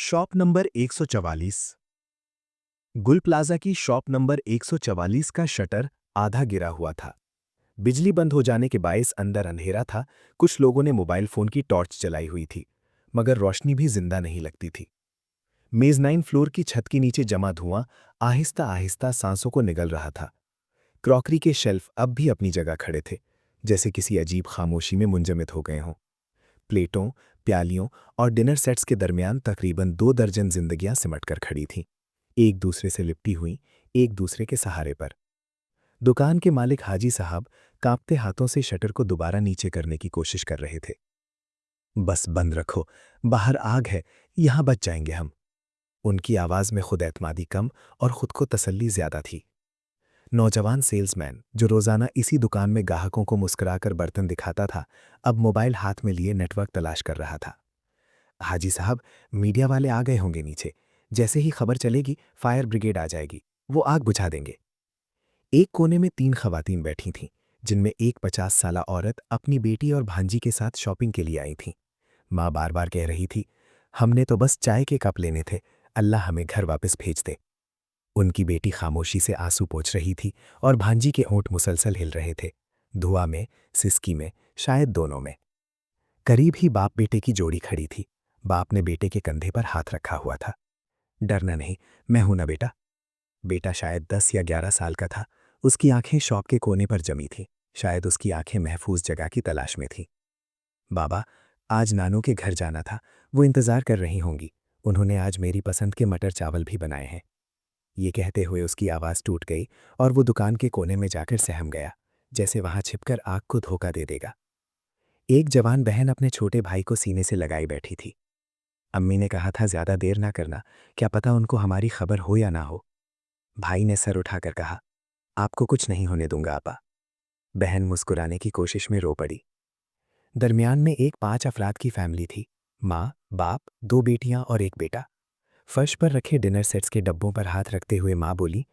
Shop number 144। गुल plaza की shop number 144 का शटर आधा गिरा हुआ था। बिजली बंद हो जाने के बायस अंदर अंधेरा था। कुछ लोगों ने मोबाइल फोन की टॉर्च जलाई हुई थी, मगर रोशनी भी जिंदा नहीं लगती थी। मेजनाइन फ्लोर की छत के नीचे जमा धुआं आहिस्ता आहिस्ता सांसों को निगल रहा था। क्रॉकरी के शेल्फ अब भी अपनी जगह खड़े थे, जैसे किसी अजीब खामोशी में मुंजमद हो गए हों। प्लेटों, प्यालियों और डिनर सेट्स के दरमियान तकरीबन 2 दर्जन जिंदगियां सिमटकर खड़ी थीं, एक दूसरे से लिपटी हुई, एक दूसरे के सहारे पर। दुकान के मालिक हाजी साहब कांपते हाथों से शटर को दोबारा नीचे करने की कोशिश कर रहे थे। बस बंद रखो, बाहर आग है, यहां बच जाएंगे हम। उनकी आवाज में खुद एतमादी कम और खुद को तसल्ली ज्यादा थी। नौजवान सेल्समैन जो रोजाना इसी दुकान में ग्राहकों को मुस्कुराकर बर्तन दिखाता था, अब मोबाइल हाथ में लिए नेटवर्क तलाश कर रहा था। हाजी साहब, मीडिया वाले आ गए होंगे नीचे। जैसे ही खबर चलेगी फायर ब्रिगेड आ जाएगी, वो आग बुझा देंगे। एक कोने में 3 खवातीन बैठी थीं, जिनमें एक 50 साला औरत अपनी बेटी और भांजी के साथ शॉपिंग के लिए आई थी। माँ बार बार कह रही थी, हमने तो बस चाय के कप लेने थे, अल्लाह हमें घर वापस भेज दे। उनकी बेटी खामोशी से आंसू पोंछ रही थी और भांजी के होंठ मुसलसल हिल रहे थे, धुआं में, सिसकी में, शायद दोनों में। करीब ही बाप बेटे की जोड़ी खड़ी थी। बाप ने बेटे के कंधे पर हाथ रखा हुआ था। डरना नहीं, मैं हूं ना बेटा। बेटा शायद 10 या 11 साल का था। उसकी आंखें शॉप के कोने पर जमी थीं। शायद उसकी आंखें महफूज जगह की तलाश में थीं। बाबा, आज नानू के घर जाना था, वो इंतजार कर रही होंगी। उन्होंने आज मेरी पसंद के मटर चावल भी बनाए हैं। ये कहते हुए उसकी आवाज़ टूट गई और वो दुकान के कोने में जाकर सहम गया, जैसे वहां छिपकर आग को धोखा दे देगा। एक जवान बहन अपने छोटे भाई को सीने से लगाई बैठी थी। अम्मी ने कहा था ज्यादा देर ना करना, क्या पता उनको हमारी खबर हो या ना हो। भाई ने सर उठाकर कहा, आपको कुछ नहीं होने दूंगा आपा। बहन मुस्कुराने की कोशिश में रो पड़ी। दरमियान में एक 5 अफराद की फैमिली थी, माँ, बाप, 2 बेटियां और एक बेटा। फर्श पर रखे डिनर सेट्स के डब्बों पर हाथ रखते हुए माँ बोली,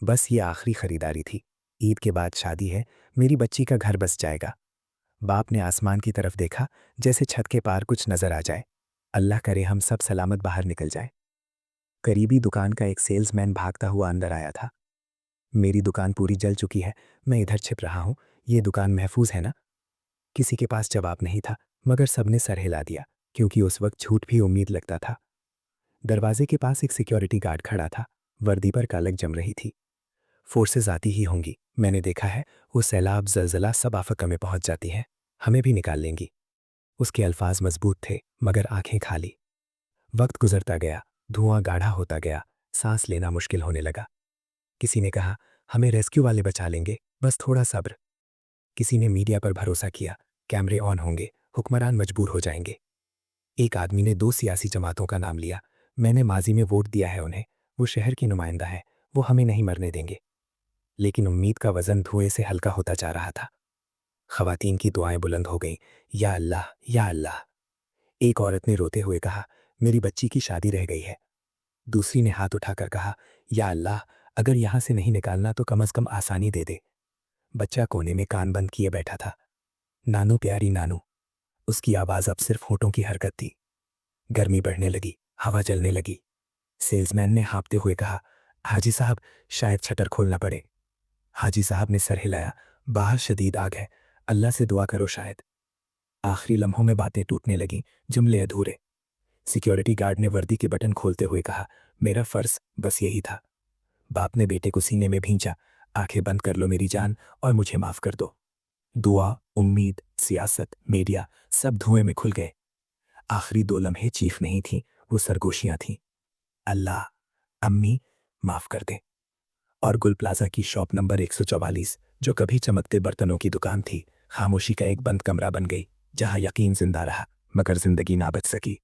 बस ये आखिरी खरीदारी थी, ईद के बाद शादी है, मेरी बच्ची का घर बस जाएगा। बाप ने आसमान की तरफ देखा, जैसे छत के पार कुछ नजर आ जाए। अल्लाह करे हम सब सलामत बाहर निकल जाए। करीबी दुकान का एक सेल्समैन भागता हुआ अंदर आया था। मेरी दुकान पूरी जल चुकी है, मैं इधर छिप रहा हूं, ये दुकान महफूज है ना? किसी के पास जवाब नहीं था, मगर सबने सर हिला दिया, क्योंकि उस वक्त झूठ भी उम्मीद लगता था। दरवाजे के पास एक सिक्योरिटी गार्ड खड़ा था। वर्दी पर कालक जम रही थी। फोर्सेज आती ही होंगी, मैंने देखा है, वो सैलाब जलजला सब आफका में पहुंच जाती हैं, हमें भी निकाल लेंगी। उसके अल्फाज मजबूत थे, मगर आंखें खाली। वक्त गुजरता गया, धुआं गाढ़ा होता गया, सांस लेना मुश्किल होने लगा। किसी ने कहा, हमें रेस्क्यू वाले बचा लेंगे, बस थोड़ा सब्र। किसी ने मीडिया पर भरोसा किया, कैमरे ऑन होंगे, हुक्मरान मजबूर हो जाएंगे। एक आदमी ने 2 सियासी जमातों का नाम लिया, मैंने माजी में वोट दिया है उन्हें, वो शहर की नुमाइंदा है, वो हमें नहीं मरने देंगे। लेकिन उम्मीद का वजन धुएं से हल्का होता जा रहा था। खवातीन की दुआएं बुलंद हो गईं, या अल्लाह, या अल्लाह। एक औरत ने रोते हुए कहा, मेरी बच्ची की शादी रह गई है। दूसरी ने हाथ उठाकर कहा, या अल्लाह, अगर यहां से नहीं निकालना तो कम से कम आसानी दे दे। बच्चा कोने में कान बंद किए बैठा था। नानू प्यारी नानू। उसकी आवाज अब सिर्फ होठों की हरकत थी। गर्मी बढ़ने लगी, हवा जलने लगी। सेल्समैन ने हाँफते हुए कहा, हाजी साहब, शायद शटर खोलना पड़े। हाजी साहब ने सर हिलाया, बाहर शदीद आग है, अल्लाह से दुआ करो शायद। आखिरी लम्हों में बातें टूटने लगीं, जुमले अधूरे। सिक्योरिटी गार्ड ने वर्दी के बटन खोलते हुए कहा, मेरा फर्ज बस यही था। बाप ने बेटे को सीने में भींचा, आंखें बंद कर लो मेरी जान और मुझे माफ कर दो। दुआ, उम्मीद, सियासत, मीडिया सब धुएं में खुल गए। आखिरी 2 लम्हे चीख नहीं थीं, वो सरगोशियां थीं। अल्लाह, अम्मी, माफ कर दे। और गुल प्लाजा की शॉप नंबर 144, जो कभी चमकते बर्तनों की दुकान थी, खामोशी का एक बंद कमरा बन गई, जहां यकीन जिंदा रहा, मगर जिंदगी ना बच सकी।